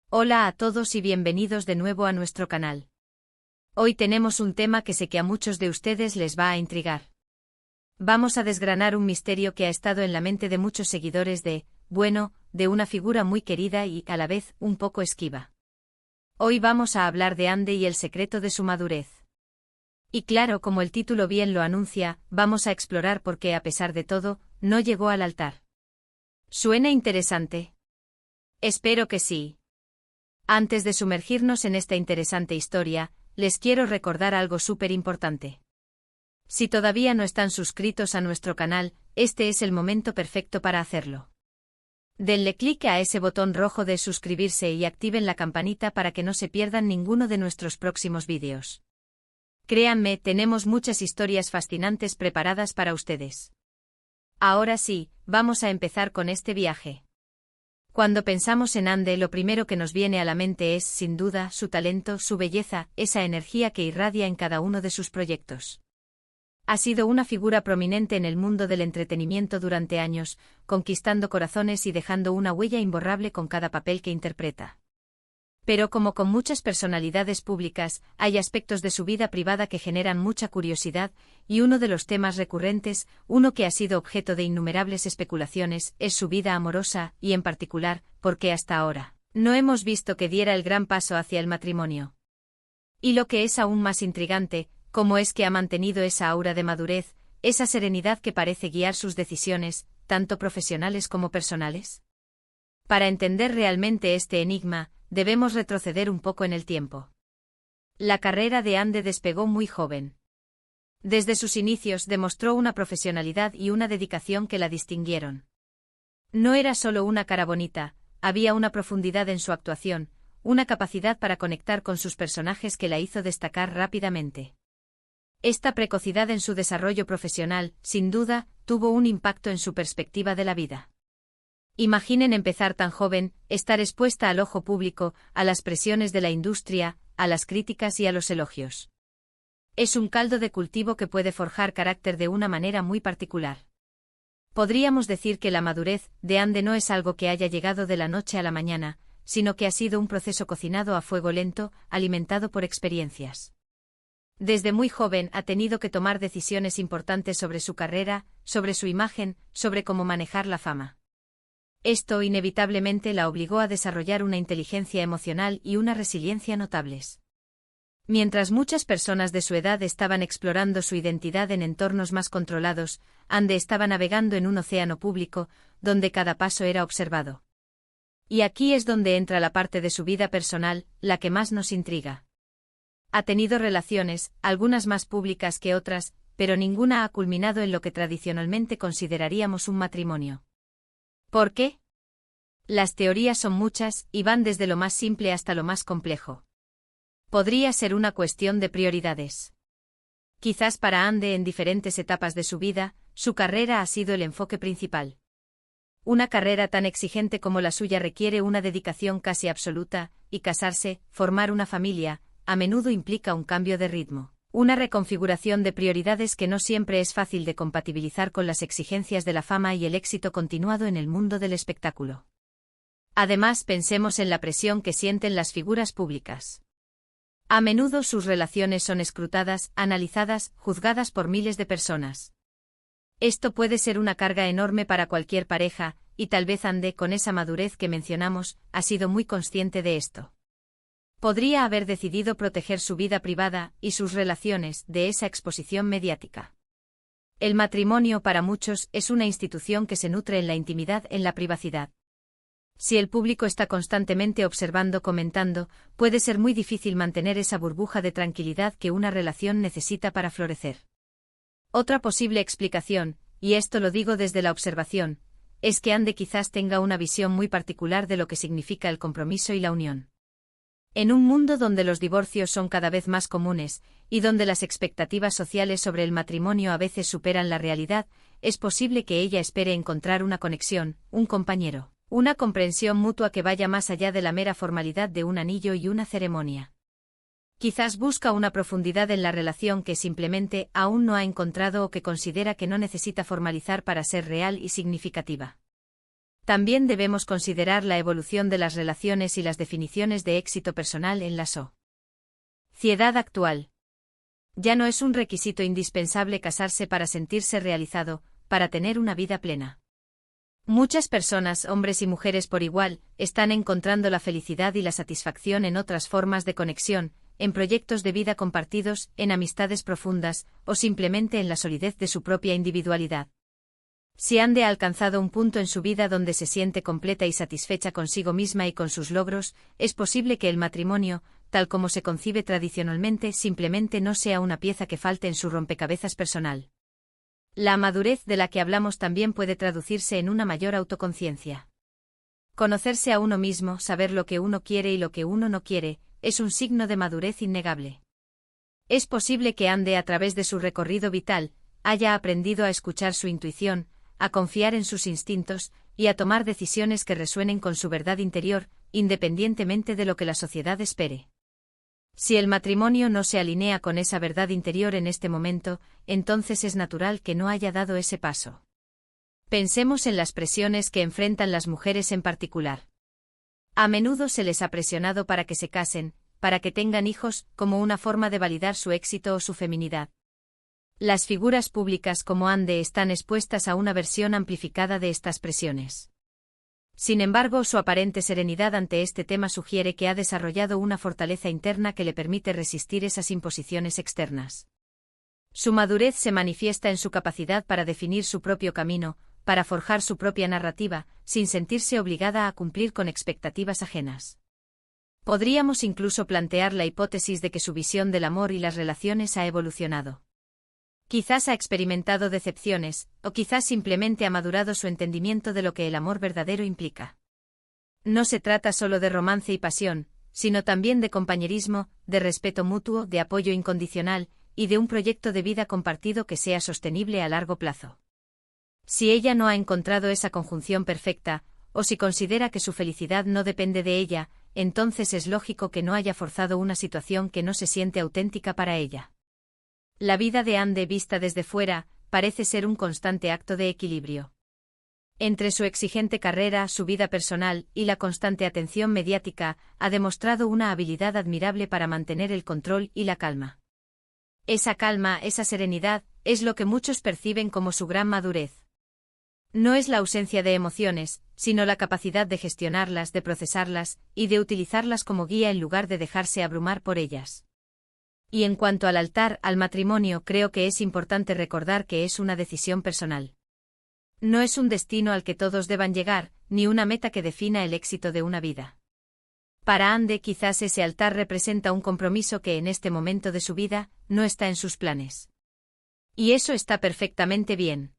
Hola a todos y bienvenidos de nuevo a nuestro canal. Hoy tenemos un tema que sé que a muchos de ustedes les va a intrigar. Vamos a desgranar un misterio que ha estado en la mente de muchos seguidores de una figura muy querida y, a la vez, un poco esquiva. Hoy vamos a hablar de Ande y el secreto de su madurez. Y claro, como el título bien lo anuncia, vamos a explorar por qué, a pesar de todo, no llegó al altar. ¿Suena interesante? Espero que sí. Antes de sumergirnos en esta interesante historia, les quiero recordar algo súper importante. Si todavía no están suscritos a nuestro canal, este es el momento perfecto para hacerlo. Denle clic a ese botón rojo de suscribirse y activen la campanita para que no se pierdan ninguno de nuestros próximos vídeos. Créanme, tenemos muchas historias fascinantes preparadas para ustedes. Ahora sí, vamos a empezar con este viaje. Cuando pensamos en Ande, lo primero que nos viene a la mente es, sin duda, su talento, su belleza, esa energía que irradia en cada uno de sus proyectos. Ha sido una figura prominente en el mundo del entretenimiento durante años, conquistando corazones y dejando una huella imborrable con cada papel que interpreta. Pero como con muchas personalidades públicas, hay aspectos de su vida privada que generan mucha curiosidad, y uno de los temas recurrentes, uno que ha sido objeto de innumerables especulaciones, es su vida amorosa, y en particular, porque hasta ahora no hemos visto que diera el gran paso hacia el matrimonio. Y lo que es aún más intrigante, cómo es que ha mantenido esa aura de madurez, esa serenidad que parece guiar sus decisiones, tanto profesionales como personales. Para entender realmente este enigma, debemos retroceder un poco en el tiempo. La carrera de Ande despegó muy joven. Desde sus inicios demostró una profesionalidad y una dedicación que la distinguieron. No era solo una cara bonita, había una profundidad en su actuación, una capacidad para conectar con sus personajes que la hizo destacar rápidamente. Esta precocidad en su desarrollo profesional, sin duda, tuvo un impacto en su perspectiva de la vida. Imaginen empezar tan joven, estar expuesta al ojo público, a las presiones de la industria, a las críticas y a los elogios. Es un caldo de cultivo que puede forjar carácter de una manera muy particular. Podríamos decir que la madurez de Ande no es algo que haya llegado de la noche a la mañana, sino que ha sido un proceso cocinado a fuego lento, alimentado por experiencias. Desde muy joven ha tenido que tomar decisiones importantes sobre su carrera, sobre su imagen, sobre cómo manejar la fama. Esto inevitablemente la obligó a desarrollar una inteligencia emocional y una resiliencia notables. Mientras muchas personas de su edad estaban explorando su identidad en entornos más controlados, Ande estaba navegando en un océano público, donde cada paso era observado. Y aquí es donde entra la parte de su vida personal, la que más nos intriga. Ha tenido relaciones, algunas más públicas que otras, pero ninguna ha culminado en lo que tradicionalmente consideraríamos un matrimonio. ¿Por qué? Las teorías son muchas, y van desde lo más simple hasta lo más complejo. Podría ser una cuestión de prioridades. Quizás para Ande en diferentes etapas de su vida, su carrera ha sido el enfoque principal. Una carrera tan exigente como la suya requiere una dedicación casi absoluta, y casarse, formar una familia, a menudo implica un cambio de ritmo. Una reconfiguración de prioridades que no siempre es fácil de compatibilizar con las exigencias de la fama y el éxito continuado en el mundo del espectáculo. Además, pensemos en la presión que sienten las figuras públicas. A menudo sus relaciones son escrutadas, analizadas, juzgadas por miles de personas. Esto puede ser una carga enorme para cualquier pareja, y tal vez Ande, con esa madurez que mencionamos, ha sido muy consciente de esto. Podría haber decidido proteger su vida privada y sus relaciones de esa exposición mediática. El matrimonio para muchos es una institución que se nutre en la intimidad, en la privacidad. Si el público está constantemente observando, comentando, puede ser muy difícil mantener esa burbuja de tranquilidad que una relación necesita para florecer. Otra posible explicación, y esto lo digo desde la observación, es que Ande quizás tenga una visión muy particular de lo que significa el compromiso y la unión. En un mundo donde los divorcios son cada vez más comunes, y donde las expectativas sociales sobre el matrimonio a veces superan la realidad, es posible que ella espere encontrar una conexión, un compañero, una comprensión mutua que vaya más allá de la mera formalidad de un anillo y una ceremonia. Quizás busca una profundidad en la relación que simplemente aún no ha encontrado o que considera que no necesita formalizar para ser real y significativa. También debemos considerar la evolución de las relaciones y las definiciones de éxito personal en la sociedad actual. Ya no es un requisito indispensable casarse para sentirse realizado, para tener una vida plena. Muchas personas, hombres y mujeres por igual, están encontrando la felicidad y la satisfacción en otras formas de conexión, en proyectos de vida compartidos, en amistades profundas, o simplemente en la solidez de su propia individualidad. Si Andy ha alcanzado un punto en su vida donde se siente completa y satisfecha consigo misma y con sus logros, es posible que el matrimonio, tal como se concibe tradicionalmente, simplemente no sea una pieza que falte en su rompecabezas personal. La madurez de la que hablamos también puede traducirse en una mayor autoconciencia. Conocerse a uno mismo, saber lo que uno quiere y lo que uno no quiere, es un signo de madurez innegable. Es posible que Andy, a través de su recorrido vital, haya aprendido a escuchar su intuición, a confiar en sus instintos, y a tomar decisiones que resuenen con su verdad interior, independientemente de lo que la sociedad espere. Si el matrimonio no se alinea con esa verdad interior en este momento, entonces es natural que no haya dado ese paso. Pensemos en las presiones que enfrentan las mujeres en particular. A menudo se les ha presionado para que se casen, para que tengan hijos, como una forma de validar su éxito o su feminidad. Las figuras públicas como Andy están expuestas a una versión amplificada de estas presiones. Sin embargo, su aparente serenidad ante este tema sugiere que ha desarrollado una fortaleza interna que le permite resistir esas imposiciones externas. Su madurez se manifiesta en su capacidad para definir su propio camino, para forjar su propia narrativa, sin sentirse obligada a cumplir con expectativas ajenas. Podríamos incluso plantear la hipótesis de que su visión del amor y las relaciones ha evolucionado. Quizás ha experimentado decepciones, o quizás simplemente ha madurado su entendimiento de lo que el amor verdadero implica. No se trata solo de romance y pasión, sino también de compañerismo, de respeto mutuo, de apoyo incondicional, y de un proyecto de vida compartido que sea sostenible a largo plazo. Si ella no ha encontrado esa conjunción perfecta, o si considera que su felicidad no depende de ella, entonces es lógico que no haya forzado una situación que no se siente auténtica para ella. La vida de Andy vista desde fuera, parece ser un constante acto de equilibrio. Entre su exigente carrera, su vida personal, y la constante atención mediática, ha demostrado una habilidad admirable para mantener el control y la calma. Esa calma, esa serenidad, es lo que muchos perciben como su gran madurez. No es la ausencia de emociones, sino la capacidad de gestionarlas, de procesarlas, y de utilizarlas como guía en lugar de dejarse abrumar por ellas. Y en cuanto al altar, al matrimonio, creo que es importante recordar que es una decisión personal. No es un destino al que todos deban llegar, ni una meta que defina el éxito de una vida. Para Andy, quizás ese altar representa un compromiso que en este momento de su vida no está en sus planes. Y eso está perfectamente bien.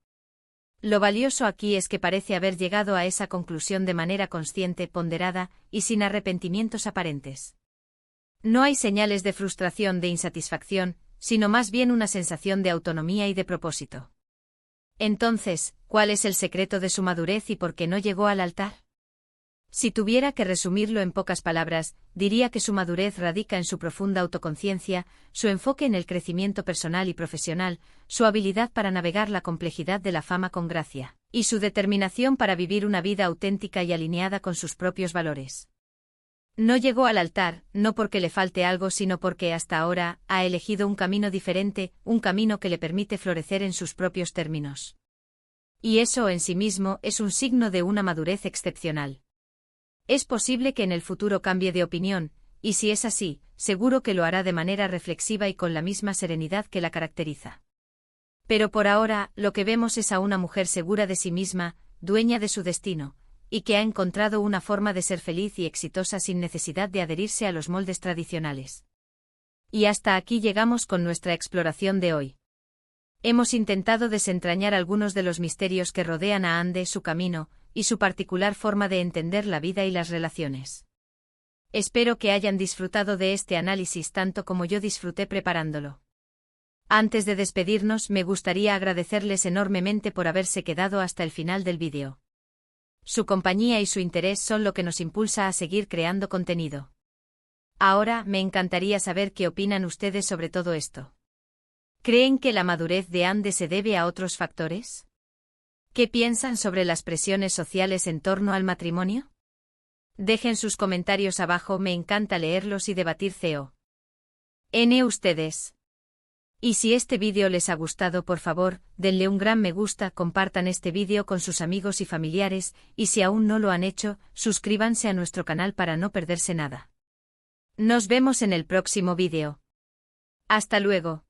Lo valioso aquí es que parece haber llegado a esa conclusión de manera consciente, ponderada, y sin arrepentimientos aparentes. No hay señales de frustración, de insatisfacción, sino más bien una sensación de autonomía y de propósito. Entonces, ¿cuál es el secreto de su madurez y por qué no llegó al altar? Si tuviera que resumirlo en pocas palabras, diría que su madurez radica en su profunda autoconciencia, su enfoque en el crecimiento personal y profesional, su habilidad para navegar la complejidad de la fama con gracia, y su determinación para vivir una vida auténtica y alineada con sus propios valores. No llegó al altar, no porque le falte algo, sino porque hasta ahora ha elegido un camino diferente, un camino que le permite florecer en sus propios términos. Y eso en sí mismo es un signo de una madurez excepcional. Es posible que en el futuro cambie de opinión, y si es así, seguro que lo hará de manera reflexiva y con la misma serenidad que la caracteriza. Pero por ahora, lo que vemos es a una mujer segura de sí misma, dueña de su destino, y que ha encontrado una forma de ser feliz y exitosa sin necesidad de adherirse a los moldes tradicionales. Y hasta aquí llegamos con nuestra exploración de hoy. Hemos intentado desentrañar algunos de los misterios que rodean a Andy, su camino, y su particular forma de entender la vida y las relaciones. Espero que hayan disfrutado de este análisis tanto como yo disfruté preparándolo. Antes de despedirnos, me gustaría agradecerles enormemente por haberse quedado hasta el final del vídeo. Su compañía y su interés son lo que nos impulsa a seguir creando contenido. Ahora, me encantaría saber qué opinan ustedes sobre todo esto. ¿Creen que la madurez de Andy se debe a otros factores? ¿Qué piensan sobre las presiones sociales en torno al matrimonio? Dejen sus comentarios abajo, me encanta leerlos y debatir ustedes. Y si este vídeo les ha gustado, por favor, denle un gran me gusta, compartan este vídeo con sus amigos y familiares, y si aún no lo han hecho, suscríbanse a nuestro canal para no perderse nada. Nos vemos en el próximo vídeo. Hasta luego.